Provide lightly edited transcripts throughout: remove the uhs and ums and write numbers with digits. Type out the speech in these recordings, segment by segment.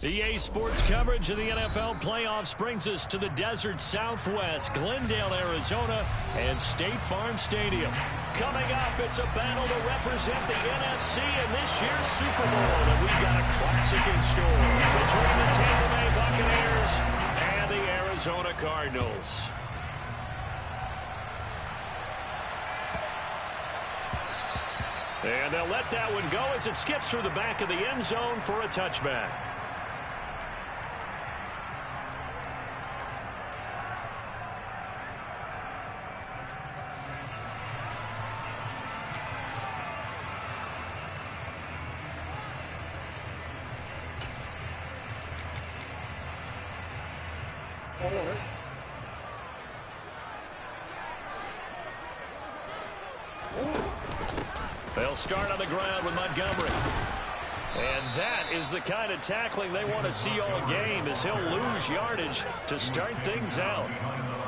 EA Sports coverage of the NFL playoffs brings us to the desert Southwest, Glendale, Arizona, and State Farm Stadium. Coming up, it's a battle to represent the NFC in this year's Super Bowl, and we've got a classic in store between the Tampa Bay Buccaneers and the Arizona Cardinals. And they'll let that one go as it skips through the back of the end zone for a touchback. They'll start on the ground with Montgomery. And that is the kind of tackling they want to see all game, as he'll lose yardage to start things out.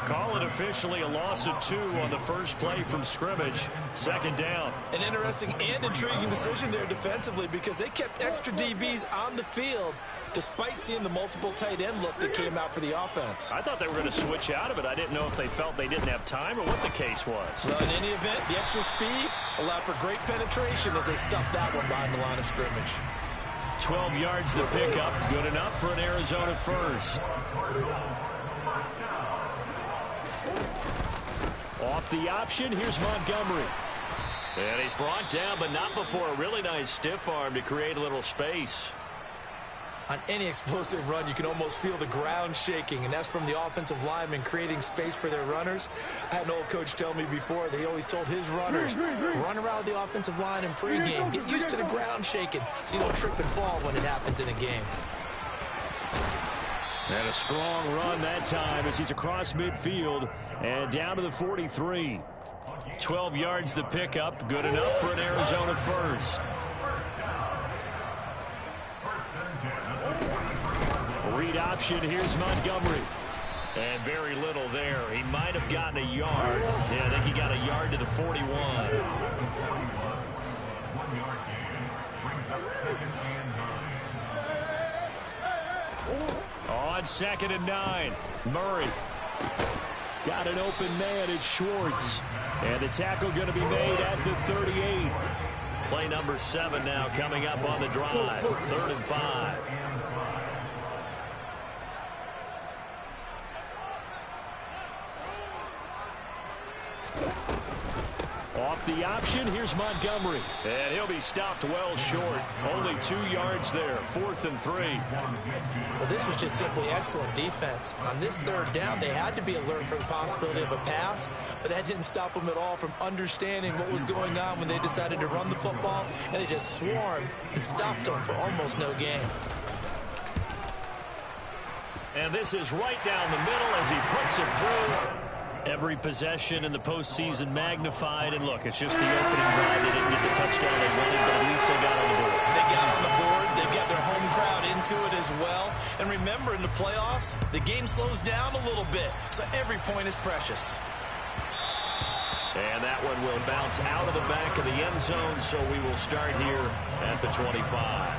Call it officially a loss of 2 on the first play from scrimmage. Second down. An interesting and intriguing decision there defensively, because they kept extra DBs on the field despite seeing the multiple tight end look that came out for the offense. I thought they were going to switch out of it. I didn't know if they felt they didn't have time or what the case was. Well, in any event, the extra speed allowed for great penetration as they stuffed that one behind the line of scrimmage. 12 yards to pick up. Good enough for an Arizona first. Off the option, here's Montgomery. And he's brought down, but not before a really nice stiff arm to create a little space. On any explosive run, you can almost feel the ground shaking, and that's from the offensive linemen creating space for their runners. I had an old coach tell me before, they always told his runners, run around the offensive line in pregame. Get used to the ground shaking so you don't trip and fall when it happens in a game. And a strong run that time as he's across midfield and down to the 43. 12 yards to pick up. Good enough for an Arizona first. Read option. Here's Montgomery. And very little there. He might have gotten a yard. Yeah, I think he got a yard to the 41. On 2nd and 9. Murray. Got an open man. It's Schwartz. And the tackle going to be made at the 38. Play number 7 now coming up on the drive. 3rd and 5. Off the option, here's Montgomery. And he'll be stopped well short. Only 2 yards there. 4th and 3. Well, this was just simply excellent defense. On this 3rd down, they had to be alert for the possibility of a pass, but that didn't stop them at all from understanding what was going on when they decided to run the football, and they just swarmed and stopped them for almost no gain. And this is right down the middle as he puts it through. Every possession in the postseason magnified. And look, it's just the opening drive. They didn't get the touchdown they wanted, but at least they got on the board. They got on the board. They got their home crowd into it as well. And remember, in the playoffs, the game slows down a little bit, so every point is precious. And that one will bounce out of the back of the end zone, so we will start here at the 25.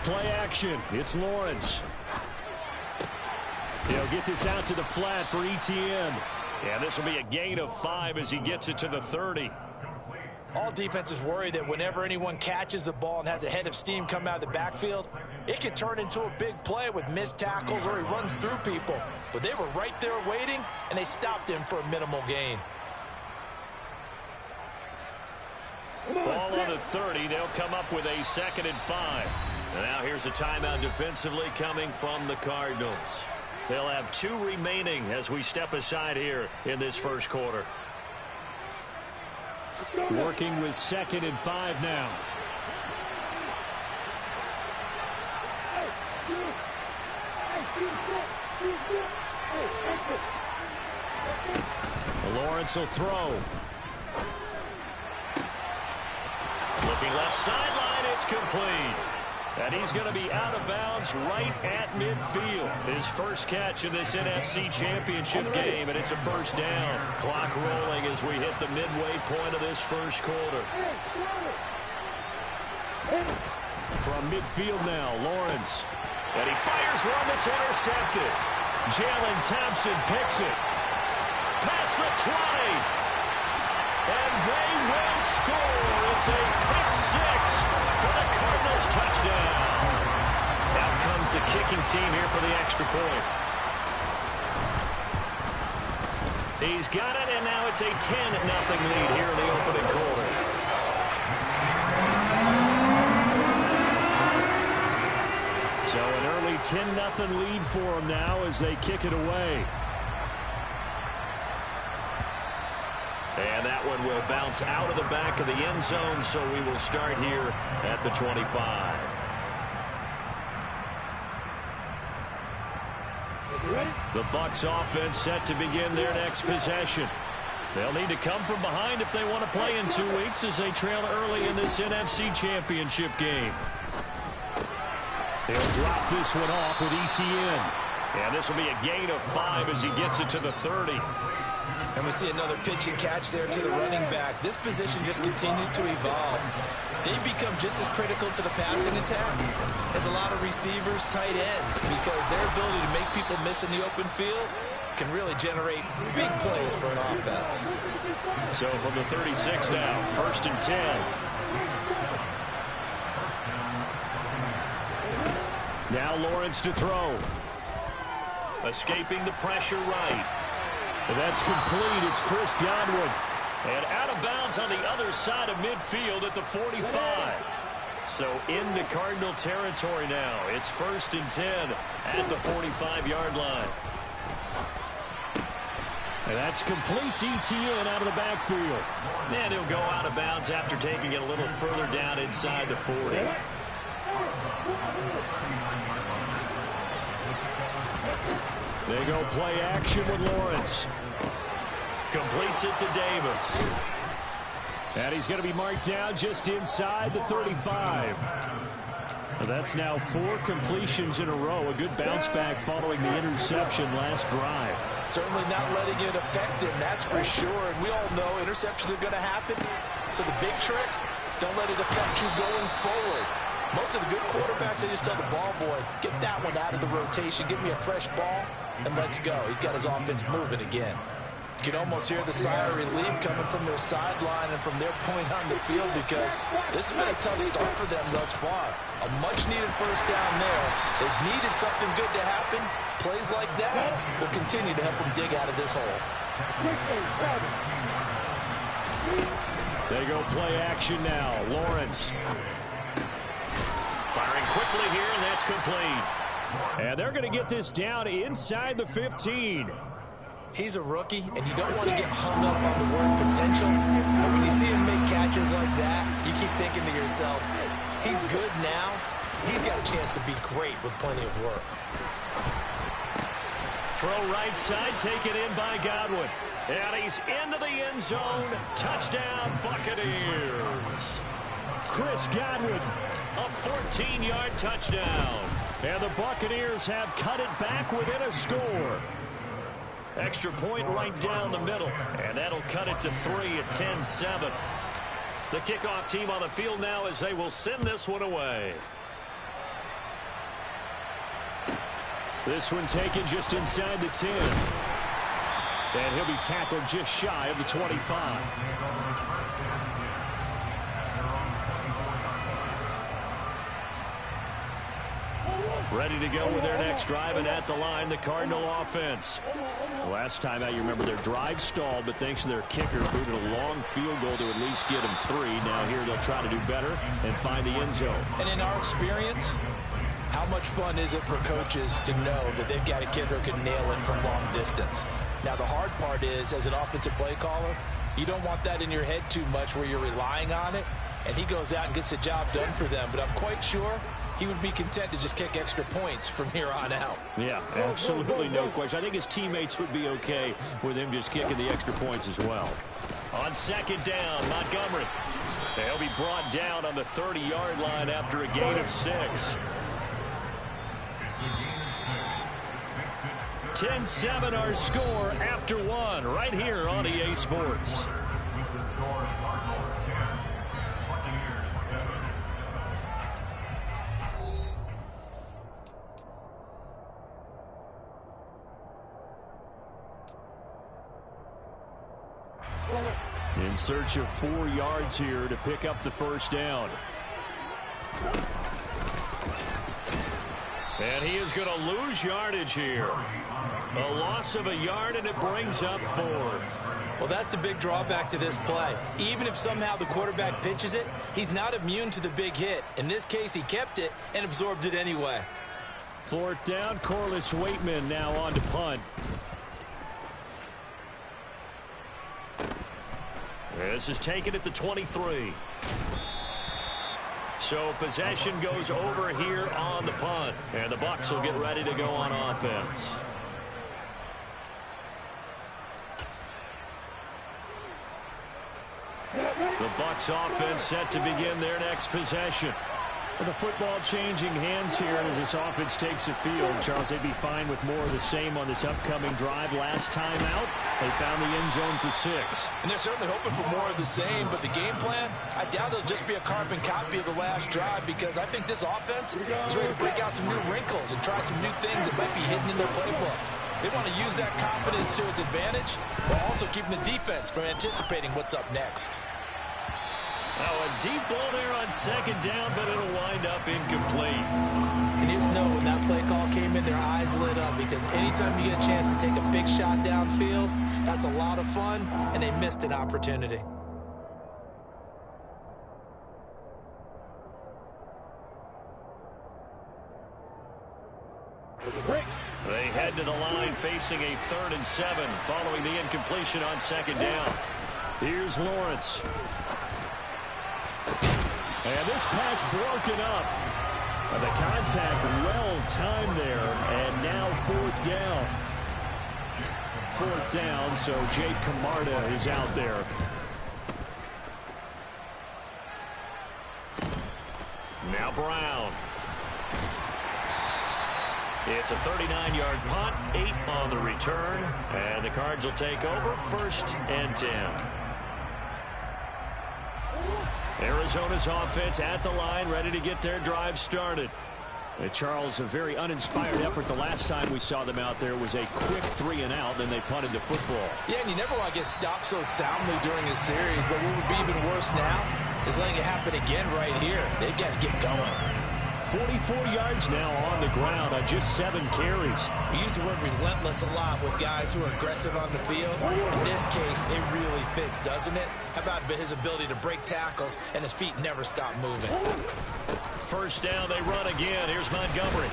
Play action. It's Lawrence. He'll get this out to the flat for ETN. And this will be a gain of 5 as he gets it to the 30. All defenses worry that whenever anyone catches the ball and has a head of steam come out of the backfield, it could turn into a big play with missed tackles or he runs through people. But they were right there waiting, and they stopped him for a minimal gain. Ball on the 30. They'll come up with a 2nd and 5. And now here's a timeout defensively coming from the Cardinals. They'll have 2 remaining as we step aside here in this first quarter. Working with 2nd and 5 now. Lawrence will throw. looking left sideline. It's complete. And he's going to be out of bounds right at midfield. His first catch in this NFC Championship game, and it's a first down. Clock rolling as we hit the midway point of this first quarter. From midfield now, Lawrence. And he fires one that's intercepted. Jalen Thompson picks it. Past the 20. And they will score. It's a pick six for the Cardinals touchdown. Out comes the kicking team here for the extra point. He's got it, and now it's a 10-0 lead here in the opening quarter. So an early 10-0 lead for them now as they kick it away. And that one will bounce out of the back of the end zone, so we will start here at the 25. The Bucs offense set to begin their next possession. They'll need to come from behind if they want to play in 2 weeks as they trail early in this NFC Championship game. He'll drop this one off with ETN. And this will be a gain of 5 as he gets it to the 30. And we see another pitch and catch there to the running back. This position just continues to evolve. They become just as critical to the passing attack as a lot of receivers, tight ends, because their ability to make people miss in the open field can really generate big plays for an offense. So from the 36 now, 1st and 10. Now Lawrence to throw. Escaping the pressure right. And that's complete. It's Chris Godwin. And out of bounds on the other side of midfield at the 45. So into Cardinal territory now. It's 1st and 10 at the 45-yard line. And that's complete to ETN out of the backfield. And he'll go out of bounds after taking it a little further down inside the 40. They go play action with Lawrence. Completes it to Davis. And he's going to be marked down just inside the 35. That's now 4 completions in a row. A good bounce back following the interception last drive. Certainly not letting it affect him, that's for sure. And we all know interceptions are going to happen. So the big trick, don't let it affect you going forward. Most of the good quarterbacks, they just tell the ball boy, get that one out of the rotation, give me a fresh ball, and let's go. He's got his offense moving again. You can almost hear the sigh of relief coming from their sideline and from their point on the field because this has been a tough start for them thus far. A much-needed first down there. They've needed something good to happen. Plays like that will continue to help them dig out of this hole. They go play action now. Lawrence. Firing quickly here, and that's complete. And they're going to get this down inside the 15. He's a rookie, and you don't want to get hung up on the word potential. But when you see him make catches like that, you keep thinking to yourself, he's good now. He's got a chance to be great with plenty of work. Throw right side, taken in by Godwin. And he's into the end zone. Touchdown, Buccaneers. Chris Godwin, a 14-yard touchdown. And the Buccaneers have cut it back within a score. Extra point right down the middle. And that'll cut it to 3 at 10-7. The kickoff team on the field now as they will send this one away. This one taken just inside the 10. And he'll be tackled just shy of the 25. Ready to go with their next drive, and at the line, the Cardinal offense. Last time out, you remember their drive stalled, but thanks to their kicker, booted a long field goal to at least get them 3. Now here they'll try to do better and find the end zone. And in our experience, how much fun is it for coaches to know that they've got a kid who can nail it from long distance? Now, the hard part is, as an offensive play caller, you don't want that in your head too much where you're relying on it, and he goes out and gets the job done for them. But I'm quite sure he would be content to just kick extra points from here on out. Yeah, absolutely no question. I think his teammates would be okay with him just kicking the extra points as well. On second down, Montgomery. They'll be brought down on the 30-yard line after a gain of 6. 10-7 our score after 1 right here on EA Sports. In search of 4 yards here to pick up the first down. And he is going to lose yardage here. A loss of a yard, and it brings up 4th. Well, that's the big drawback to this play. Even if somehow the quarterback pitches it, he's not immune to the big hit. In this case, he kept it and absorbed it anyway. 4th down, Corliss Waitman now on to punt. This is taken at the 23. So possession goes over here on the punt. And the Bucs will get ready to go on offense. The Bucs offense set to begin their next possession. With the football changing hands here as this offense takes the field. Charles, they'd be fine with more of the same on this upcoming drive. Last time out, they found the end zone for 6. And they're certainly hoping for more of the same, but the game plan, I doubt it'll just be a carbon copy of the last drive, because I think this offense is ready to break out some new wrinkles and try some new things that might be hidden in their playbook. They want to use that confidence to its advantage, while also keeping the defense from anticipating what's up next. Oh, a deep ball there on 2nd down, but it'll wind up incomplete. And you just know when that play call came in, their eyes lit up, because anytime you get a chance to take a big shot downfield, that's a lot of fun, and they missed an opportunity. They head to the line facing a 3rd and 7 following the incompletion on 2nd down. Here's Lawrence. And this pass broken up. The contact well timed there. And now 4th down. 4th down, so Jake Camarda is out there. Now Brown. It's a 39-yard punt, 8 on the return. And the Cards will take over 1st and 10. Arizona's offense at the line, ready to get their drive started. Charles, a very uninspired effort the last time we saw them out there was a quick 3 and out, then they punted the football. Yeah, and you never want to get stopped so soundly during a series, but what would be even worse now is letting it happen again right here. They've got to get going. 44 yards now on the ground on just 7 carries. We use the word relentless a lot with guys who are aggressive on the field. In this case, it really fits, doesn't it? How about his ability to break tackles and his feet never stop moving? 1st down, they run again. Here's Montgomery.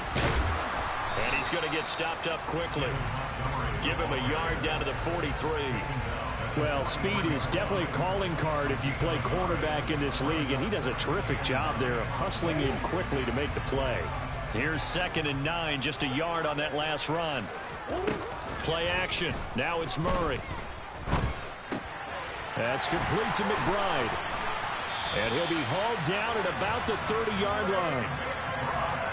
And he's going to get stopped up quickly. Give him a yard down to the 43. Well, speed is definitely a calling card if you play cornerback in this league, and he does a terrific job there of hustling in quickly to make the play. Here's 2nd and 9, just a yard on that last run. Play action. Now it's Murray. That's complete to McBride. And he'll be hauled down at about the 30-yard line.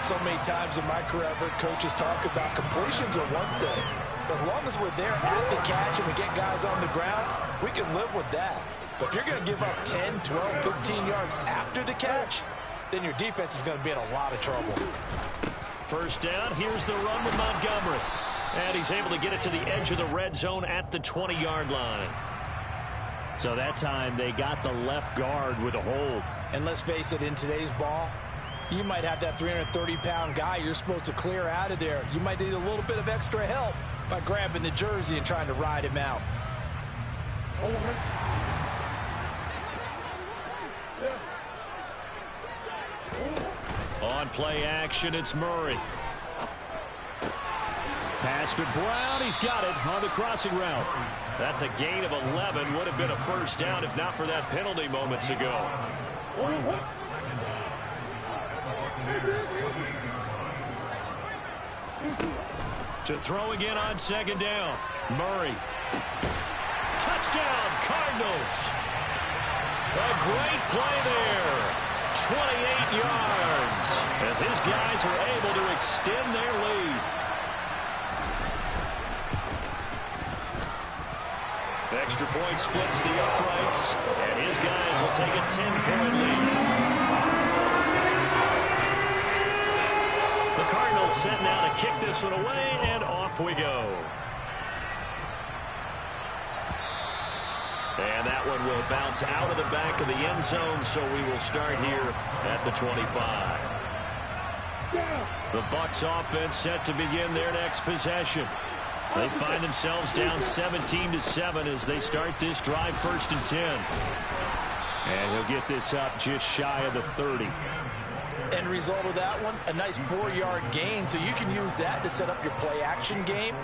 So many times in my career, I've heard coaches talk about completions are one thing. As long as we're there at the catch and we get guys on the ground, we can live with that. But if you're going to give up 10, 12, 15 yards after the catch, then your defense is going to be in a lot of trouble. 1st down, here's the run with Montgomery. And he's able to get it to the edge of the red zone at the 20-yard line. So that time they got the left guard with a hold. And let's face it, in today's ball, you might have that 330-pound guy you're supposed to clear out of there. You might need a little bit of extra help by grabbing the jersey and trying to ride him out. On play action, it's Murray. Pass to Brown. He's got it on the crossing route. That's a gain of 11. Would have been a 1st down if not for that penalty moments ago. To throw again on 2nd down. Murray. Touchdown, Cardinals. A great play there. 28 yards as his guys are able to extend their lead. Extra point splits the uprights, and his guys will take a 10-point lead. The Cardinals set now to kick this one away, and off we go. And that one will bounce out of the back of the end zone, so we will start here at the 25. The Bucs offense set to begin their next possession. They find themselves down 17-7 as they start this drive, 1st and 10. And he'll get this up just shy of the 30. End result of that one, a nice 4-yard gain, so you can use that to set up your play-action game,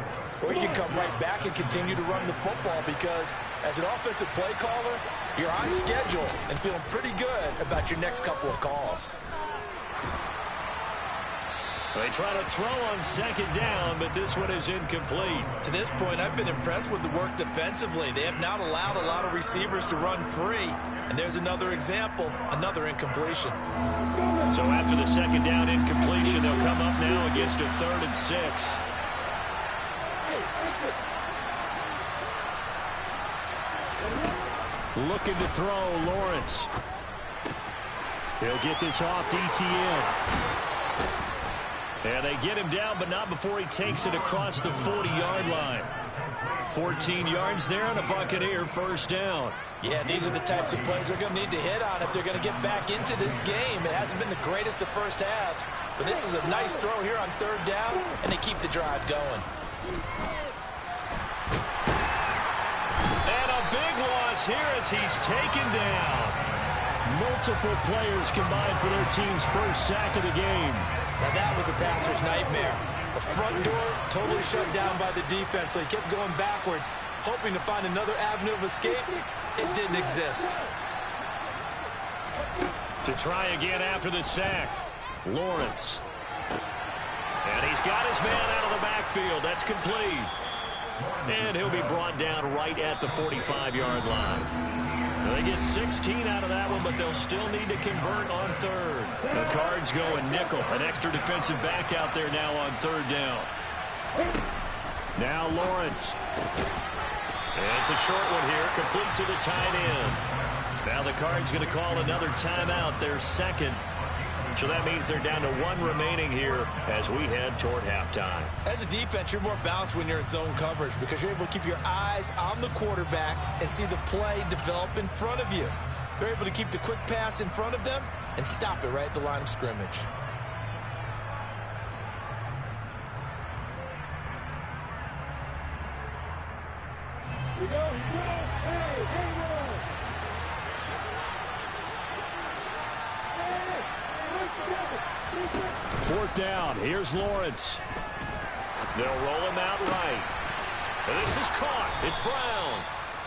or you can come right back and continue to run the football because as an offensive play caller, you're on schedule and feeling pretty good about your next couple of calls. They try to throw on 2nd down, but this one is incomplete. To this point, I've been impressed with the work defensively. They have not allowed a lot of receivers to run free. And there's another example, another incompletion. So after the 2nd down incompletion, they'll come up now against a 3rd and 6. Looking to throw, Lawrence. He'll get this off to ETN. And they get him down, but not before he takes it across the 40-yard line. 14 yards there and a Buccaneer 1st down. Yeah, these are the types of plays they're going to need to hit on if they're going to get back into this game. It hasn't been the greatest of first halves, but this is a nice throw here on 3rd down, and they keep the drive going. And a big loss here as he's taken down. Multiple players combined for their team's 1st sack of the game. Now that was a passer's nightmare. The front door totally shut down by the defense, so he kept going backwards, hoping to find another avenue of escape. It didn't exist. To try again after the sack, Lawrence. And he's got his man out of the backfield. That's complete. And he'll be brought down right at the 45-yard line. They get 16 out of that one, but they'll still need to convert on 3rd. The Cards go a nickel. An extra defensive back out there now on 3rd down. Now Lawrence. And it's a short one here, complete to the tight end. Now the Cards going to call another timeout, their 2nd. So that means they're down to 1 remaining here as we head toward halftime. As a defense, you're more balanced when you're in zone coverage because you're able to keep your eyes on the quarterback and see the play develop in front of you. They're able to keep the quick pass in front of them and stop it right at the line of scrimmage. Here we go. Fourth down. Here's Lawrence. They'll roll him out right. And this is caught. It's Brown.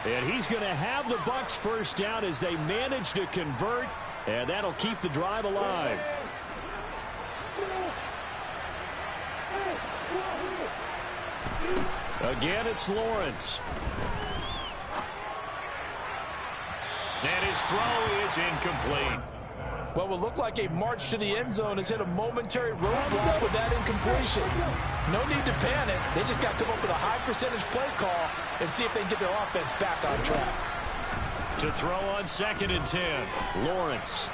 And he's going to have the Bucs 1st down as they manage to convert. And that'll keep the drive alive. Again, it's Lawrence. And his throw is incomplete. What will look like a march to the end zone has hit a momentary roadblock with that incompletion. No need to panic. They just got to come up with a high percentage play call and see if they can get their offense back on track. To throw on 2nd and 10, Lawrence.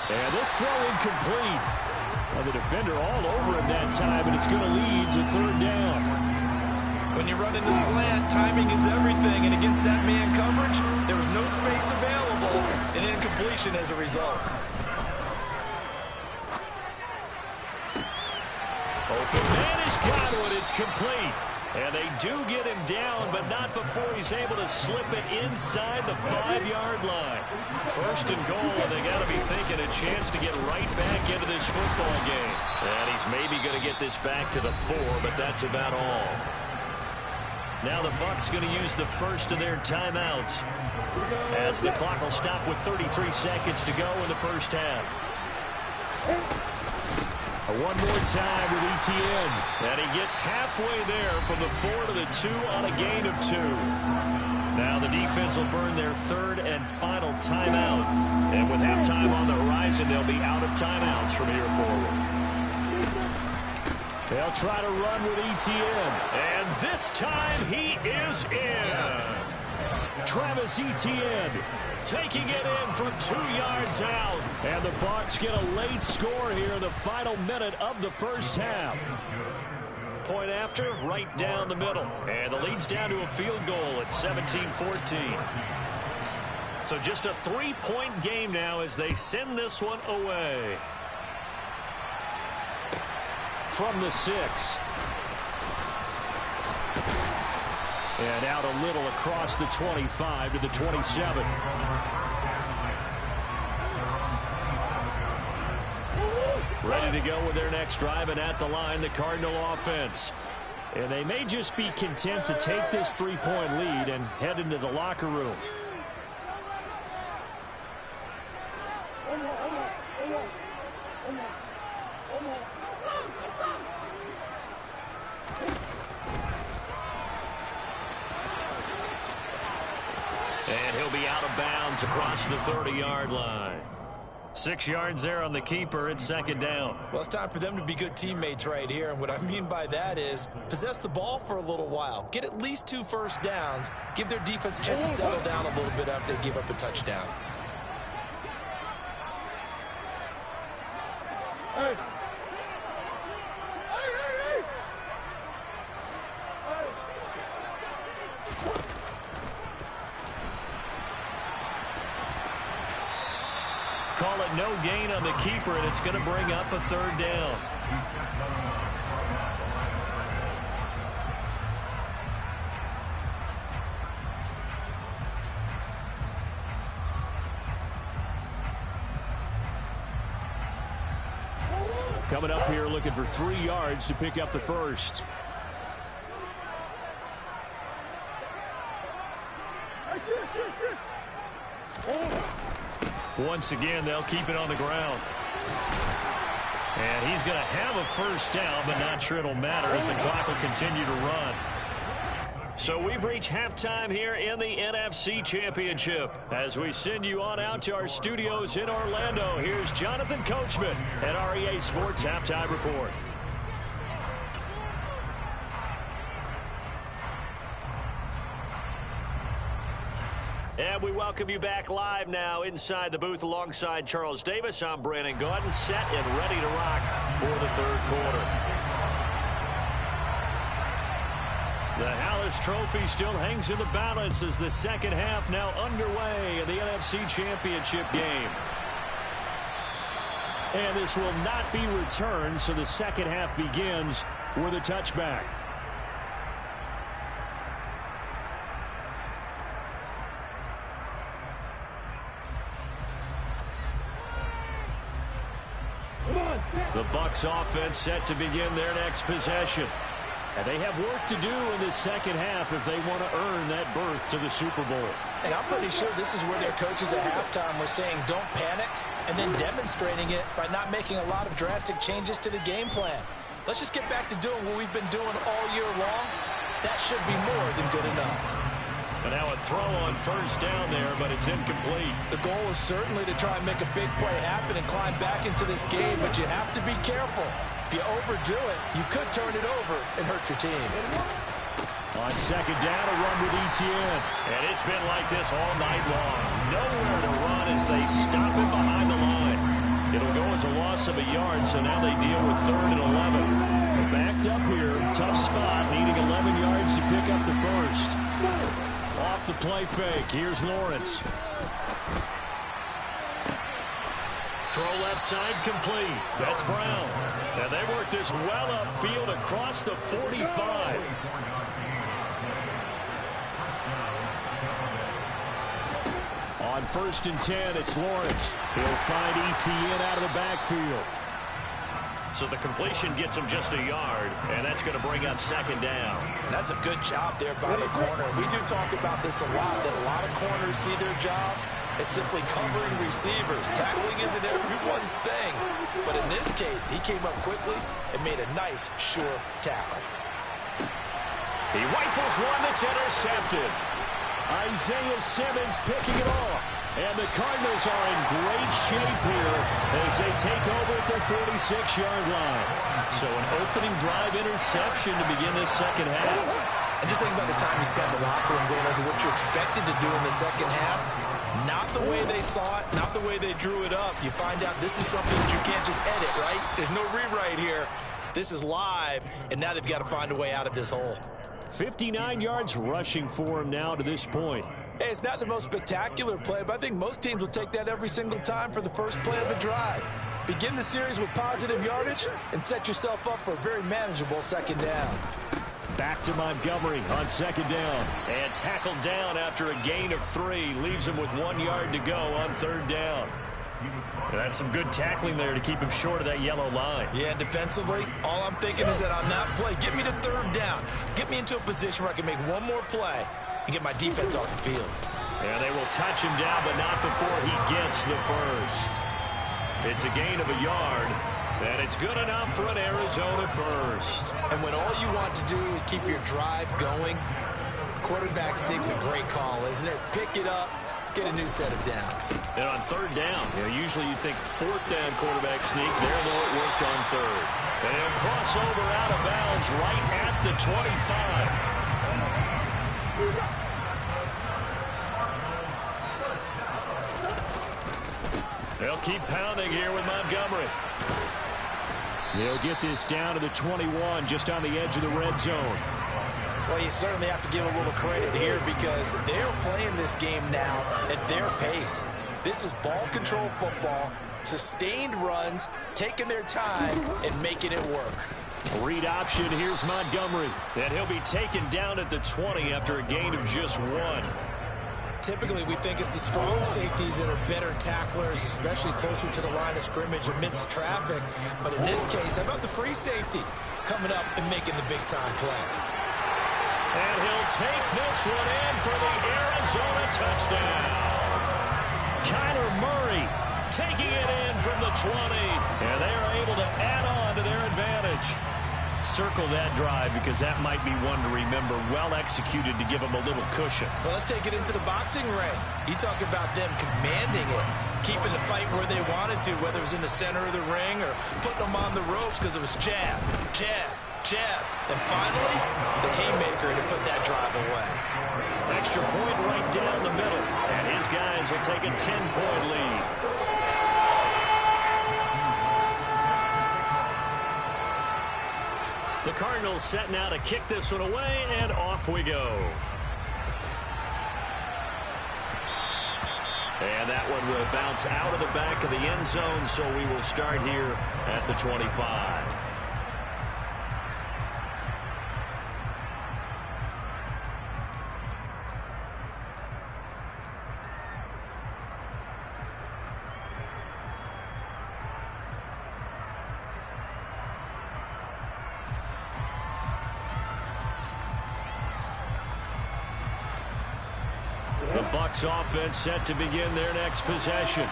And this throw incomplete. Well, the defender all over him that time, and it's going to lead to 3rd down. When you run into slant, timing is everything, and against that man coverage, there was no space available, and incompletion as a result. Open man has got it. It's complete. And they do get him down, but not before he's able to slip it inside the 5-yard line. 1st and goal, and they got to be thinking a chance to get right back into this football game. And he's maybe going to get this back to the 4, but that's about all. Now the Bucs going to use the 1st of their timeouts as the clock will stop with 33 seconds to go in the 1st half. One more time with ETN. And he gets halfway there from the 4 to the 2 on a gain of 2. Now the defense will burn their third and final timeout. And with halftime on the horizon, they'll be out of timeouts from here forward. They'll try to run with Etienne. And this time he is in. Yes. Travis Etienne taking it in from 2 yards out. And the Bucs get a late score here in the final minute of the first half. Point after, right down the middle. And the lead's down to a field goal at 17-14. So just a 3-point game now as they send this one away. From the 6. And out a little across the 25 to the 27. Ready to go with their next drive, and at the line, the Cardinal offense. And they may just be content to take this 3-point lead and head into the locker room. And he'll be out of bounds across the 30-yard line. 6 yards there on the keeper. It's second down. Well, it's time for them to be good teammates right here. And what I mean by that is possess the ball for a little while. Get at least 2 first downs. Give their defense a chance to settle down a little bit after they give up a touchdown. Hey. Call it no gain on the keeper, and it's going to bring up a third down. Coming up here looking for 3 yards to pick up the first. Once again, they'll keep it on the ground. And he's going to have a first down, but not sure it'll matter as the clock will continue to run. So we've reached halftime here in the NFC Championship. As we send you on out to our studios in Orlando, here's Jonathan Coachman at REA Sports Halftime Report. And we welcome you back live now inside the booth alongside Charles Davis. I'm Brandon Gaudin, set and ready to rock for the third quarter. The Hallis Trophy still hangs in the balance as the second half now underway in the NFC Championship game. And this will not be returned, so the second half begins with a touchback. The Bucs offense set to begin their next possession. And they have work to do in the second half if they want to earn that berth to the Super Bowl. And I'm pretty sure this is where their coaches at halftime were saying don't panic, and then demonstrating it by not making a lot of drastic changes to the game plan. Let's just get back to doing what we've been doing all year long. That should be more than good enough. And now a throw on first down there, but it's incomplete. The goal is certainly to try and make a big play happen and climb back into this game, but you have to be careful. If you overdo it, you could turn it over and hurt your team. On second down, a run with Etienne. And it's been like this all night long. Nowhere to run as they stop it behind the line. It'll go as a loss of a yard, so now they deal with 3rd and 11. Backed up here, tough spot, needing 11 yards to pick up the first. Off the play fake, here's Lawrence. Throw left side complete. That's Brown. And they work this well upfield across the 45. On 1st and 10, it's Lawrence. He'll find Etienne out of the backfield. So the completion gets him just a yard, and that's going to bring up second down. That's a good job there by the corner. We do talk about this a lot, that a lot of corners see their job as simply covering receivers. Tackling isn't everyone's thing. But in this case, he came up quickly and made a nice, sure tackle. He rifles one that's intercepted. Isaiah Simmons picking it off. And the Cardinals are in great shape here as they take over at their 46-yard line. So an opening drive interception to begin this second half. And just think about the time you spent in the locker room going over what you expected to do in the second half. Not the way they saw it, not the way they drew it up. You find out this is something that you can't just edit, right? There's no rewrite here. This is live, and now they've got to find a way out of this hole. 59 yards rushing for him now to this point. Hey, it's not the most spectacular play, but I think most teams will take that every single time for the first play of the drive. Begin the series with positive yardage and set yourself up for a very manageable second down. Back to Montgomery on second down. And tackled down after a gain of 3. Leaves him with 1 yard to go on third down. That's some good tackling there to keep him short of that yellow line. Yeah, defensively, all I'm thinking is that on that play, get me to third down. Get me into a position where I can make one more play and get my defense off the field. And they will touch him down, but not before he gets the first. It's a gain of a yard, and it's good enough for an Arizona first. And when all you want to do is keep your drive going, quarterback sneak's a great call, isn't it? Pick it up, get a new set of downs. And on third down, usually you think fourth down quarterback sneak. There, though, it worked on third. And he'll cross over out of bounds right at the 25. They'll keep pounding here with Montgomery. They'll get this down to the 21, just on the edge of the red zone. Well, you certainly have to give a little credit here because they're playing this game now at their pace. This is ball control football, sustained runs, taking their time, and making it work. Read option, here's Montgomery. And he'll be taken down at the 20 after a gain of just 1. Typically, we think it's the strong safeties that are better tacklers, especially closer to the line of scrimmage amidst traffic. But in this case, how about the free safety coming up and making the big-time play? And he'll take this one in for the Arizona touchdown. Kyler Murray taking it in from the 20. And they are able to add on to their advantage. Circle that drive because that might be one to remember. Well executed to give them a little cushion. Well, let's take it into the boxing ring. You talk about them commanding it, keeping the fight where they wanted to, whether it was in the center of the ring or putting them on the ropes because it was jab, jab, jab. And finally, the haymaker to put that drive away. Extra point right down the middle. And his guys will take a 10-point lead. The Cardinals set now to kick this one away, and off we go. And that one will bounce out of the back of the end zone, so we will start here at the 25. The Bucs offense set to begin their next possession.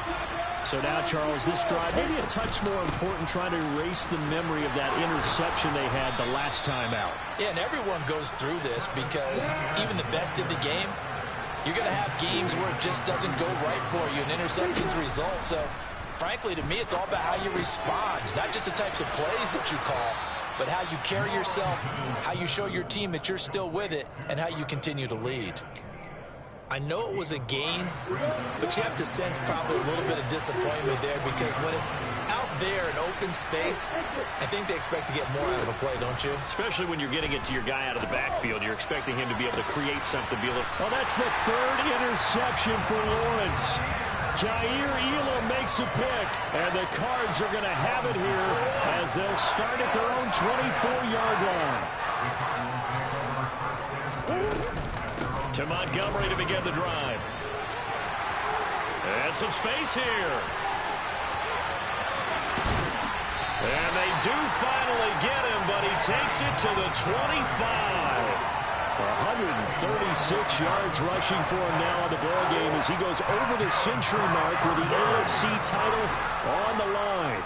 So now, Charles, this drive maybe a touch more important, trying to erase the memory of that interception they had the last time out. Yeah, and everyone goes through this because even the best in the game, you're going to have games where it just doesn't go right for you, and interceptions result. So, frankly, to me, it's all about how you respond, not just the types of plays that you call, but how you carry yourself, how you show your team that you're still with it, and how you continue to lead. I know it was a gain, but you have to sense probably a little bit of disappointment there because when it's out there in open space, I think they expect to get more out of a play, don't you? Especially when you're getting it to your guy out of the backfield. You're expecting him to be able to create something. Oh, that's the third interception for Lawrence. Jair Elam makes a pick, and the Cards are going to have it here as they'll start at their own 24-yard line. To Montgomery to begin the drive. And some space here. And they do finally get him, but he takes it to the 25. 136 yards rushing for him now on the ball game as he goes over the century mark with the AFC title on the line.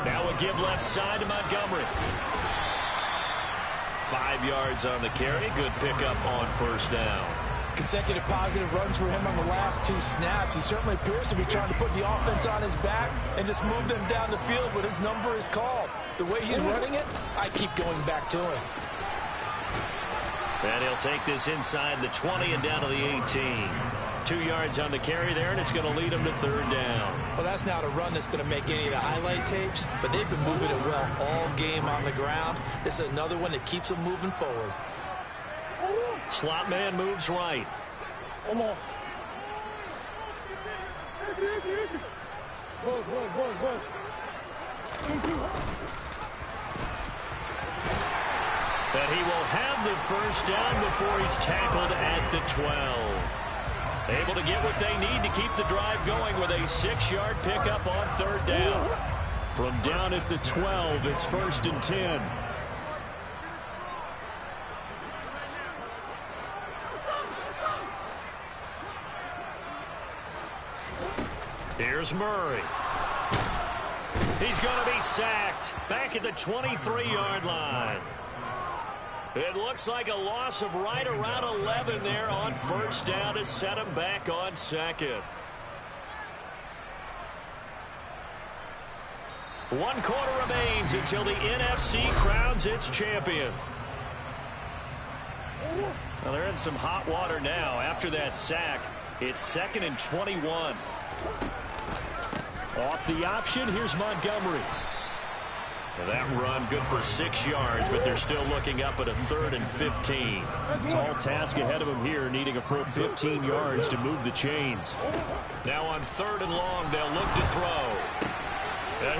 Now a give left side to Montgomery. 5 yards on the carry. Good pickup on first down. Consecutive positive runs for him on the last 2 snaps. He certainly appears to be trying to put the offense on his back and just move them down the field, but his number is called. The way he's running it, I keep going back to him. And he'll take this inside the 20 and down to the 18. 2 yards on the carry there, and it's going to lead him to third down. Well, that's not a run that's going to make any of the highlight tapes, but they've been moving it well all game on the ground. This is another one that keeps them moving forward. Slot man moves right. But he will have the first down before he's tackled at the 12. Able to get what they need to keep the drive going with a 6-yard pickup on third down. From down at the 12, it's 1st and 10. Here's Murray. He's going to be sacked back at the 23-yard line. It looks like a loss of right around 11 there on first down to set him back on second. 1 quarter remains until the NFC crowns its champion. Well, they're in some hot water now. After that sack, it's 2nd and 21. Off the option, here's Montgomery. Well, that run good for 6 yards, but they're still looking up at a 3rd and 15. Tall task ahead of them here, needing a full 15 yards to move the chains. Now on 3rd and long, they'll look to throw.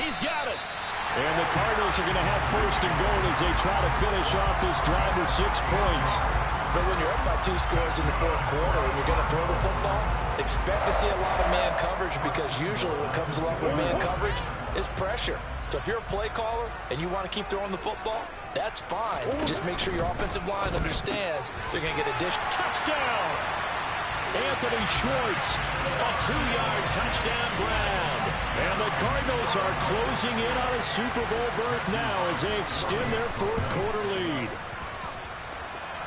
He's got it. And the Cardinals are going to have 1st and goal as they try to finish off this drive with 6 points. But when you're up by 2 scores in the 4th quarter and you're going to throw the football, expect to see a lot of man coverage, because usually what comes along with man coverage is pressure. So if you're a play caller and you want to keep throwing the football, that's fine. Just make sure your offensive line understands they're going to get a dish. Touchdown! Anthony Schwartz, a 2-yard touchdown grab. And the Cardinals are closing in on a Super Bowl berth now as they extend their 4th quarter lead.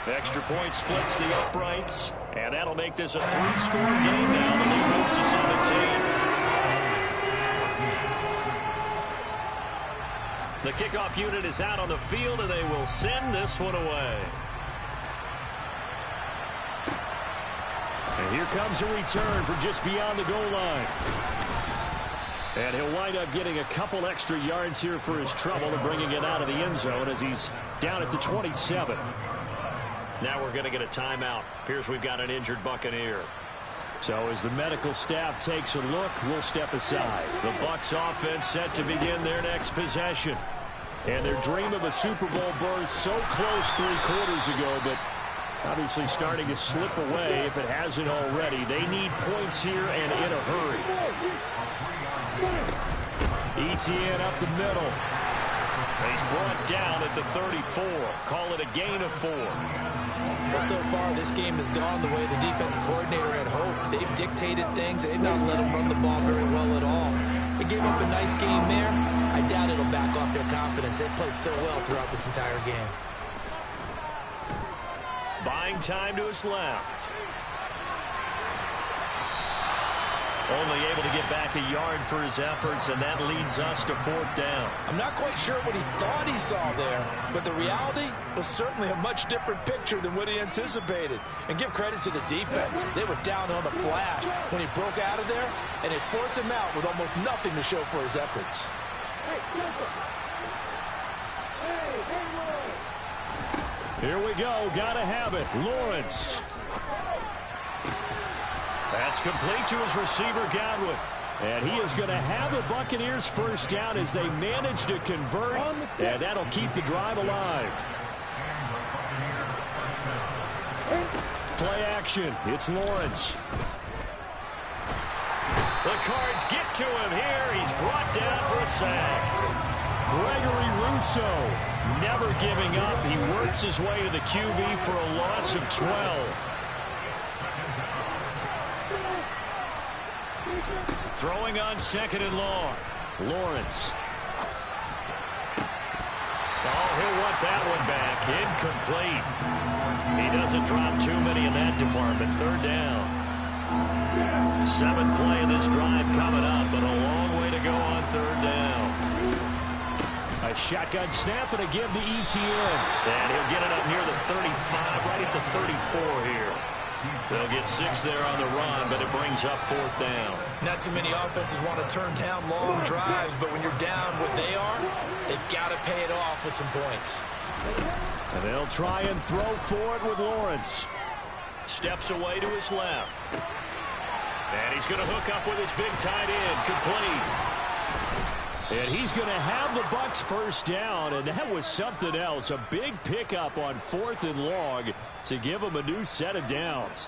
Extra point splits the uprights, and that'll make this a 3-score game now. The lead moves to 17. The kickoff unit is out on the field, and they will send this one away. And here comes a return from just beyond the goal line. And he'll wind up getting a couple extra yards here for his trouble and bringing it out of the end zone as he's down at the 27. Now we're going to get a timeout. Appears we've got an injured Buccaneer. So as the medical staff takes a look, we'll step aside. The Bucs offense set to begin their next possession. And their dream of a Super Bowl berth so close 3 quarters ago, but obviously starting to slip away if it hasn't already. They need points here and in a hurry. Etienne up the middle. He's brought down at the 34. Call it a gain of 4. Well, so far this game has gone the way the defensive coordinator had hoped. They've dictated things. They've not let them run the ball very well at all. They gave up a nice game there. I doubt it'll back off their confidence. They played so well throughout this entire game. Buying time to his left. Only able to get back a yard for his efforts, and that leads us to 4th down. I'm not quite sure what he thought he saw there, but the reality was certainly a much different picture than what he anticipated. And give credit to the defense. They were down on the flash when he broke out of there, and it forced him out with almost nothing to show for his efforts. Here we go. Gotta have it. Lawrence. That's complete to his receiver, Godwin. And he is going to have the Buccaneers first down as they manage to convert. And that'll keep the drive alive. Play action. It's Lawrence. The Cards get to him here. He's brought down for a sack. Gregory Rousseau never giving up. He works his way to the QB for a loss of 12. Throwing on 2nd and long. Lawrence. Oh, he'll want that one back. Incomplete. He doesn't drop too many in that department. Third down. 7th play of this drive coming up, but a long way to go on third down. A shotgun snap and a give to Etienne. And he'll get it up near the 35, right at the 34 here. They'll get 6 there on the run, but it brings up 4th down. Not too many offenses want to turn down long drives, but when you're down what they are, they've got to pay it off with some points. And they'll try and throw for it with Lawrence. Steps away to his left. And he's going to hook up with his big tight end. Complete. And he's going to have the Bucs first down, and that was something else. A big pickup on 4th and long to give them a new set of downs.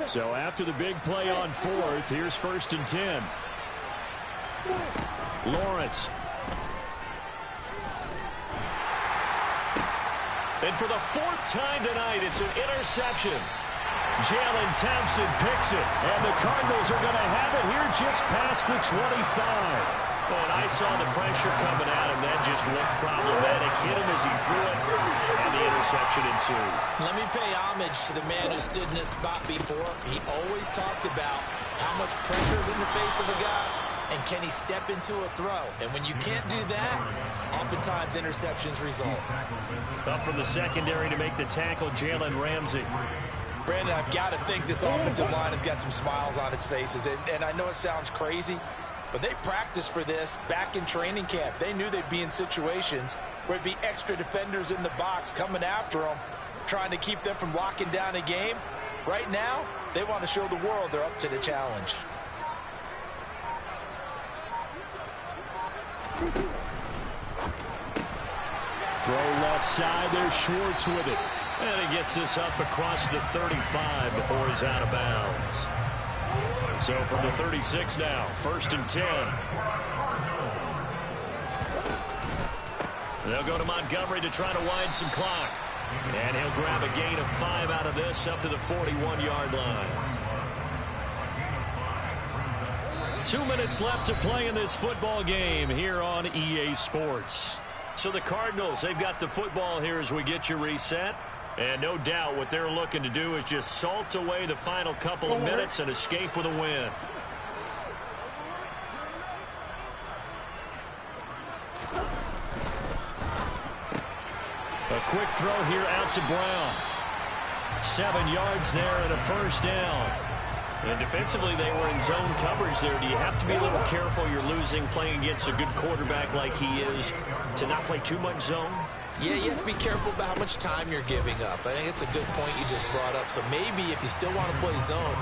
So after the big play on 4th, here's 1st and 10. Lawrence. And for the 4th time tonight, it's an interception. Jalen Thompson picks it, and the Cardinals are going to have it here just past the 25. And I saw the pressure coming at him. That just looked problematic. Hit him as he threw it, and the interception ensued. Let me pay homage to the man who stood in this spot before. He always talked about how much pressure is in the face of a guy, and can he step into a throw. And when you can't do that, oftentimes interceptions result. Up from the secondary to make the tackle, Jalen Ramsey. Brandon, I've got to think this offensive line has got some smiles on its faces. And I know it sounds crazy, but they practiced for this back in training camp. They knew they'd be in situations where there'd be extra defenders in the box coming after them, trying to keep them from locking down a game. Right now, they want to show the world they're up to the challenge. Throw left side. There's Schwartz with it. And he gets this up across the 35 before he's out of bounds. So from the 36 now, 1st and 10. They'll go to Montgomery to try to wind some clock. And he'll grab a gain of 5 out of this up to the 41-yard line. 2 minutes left to play in this football game here on EA Sports. So the Cardinals, they've got the football here as we get you reset. And no doubt what they're looking to do is just salt away the final couple of minutes and escape with a win. A quick throw here out to Brown. 7 yards there and a 1st down. And defensively, they were in zone coverage there. Do you have to be a little careful? You're losing playing against a good quarterback like he is to not play too much zone? Yeah, you have to be careful about how much time you're giving up. I think it's a good point you just brought up. So maybe if you still want to play zone,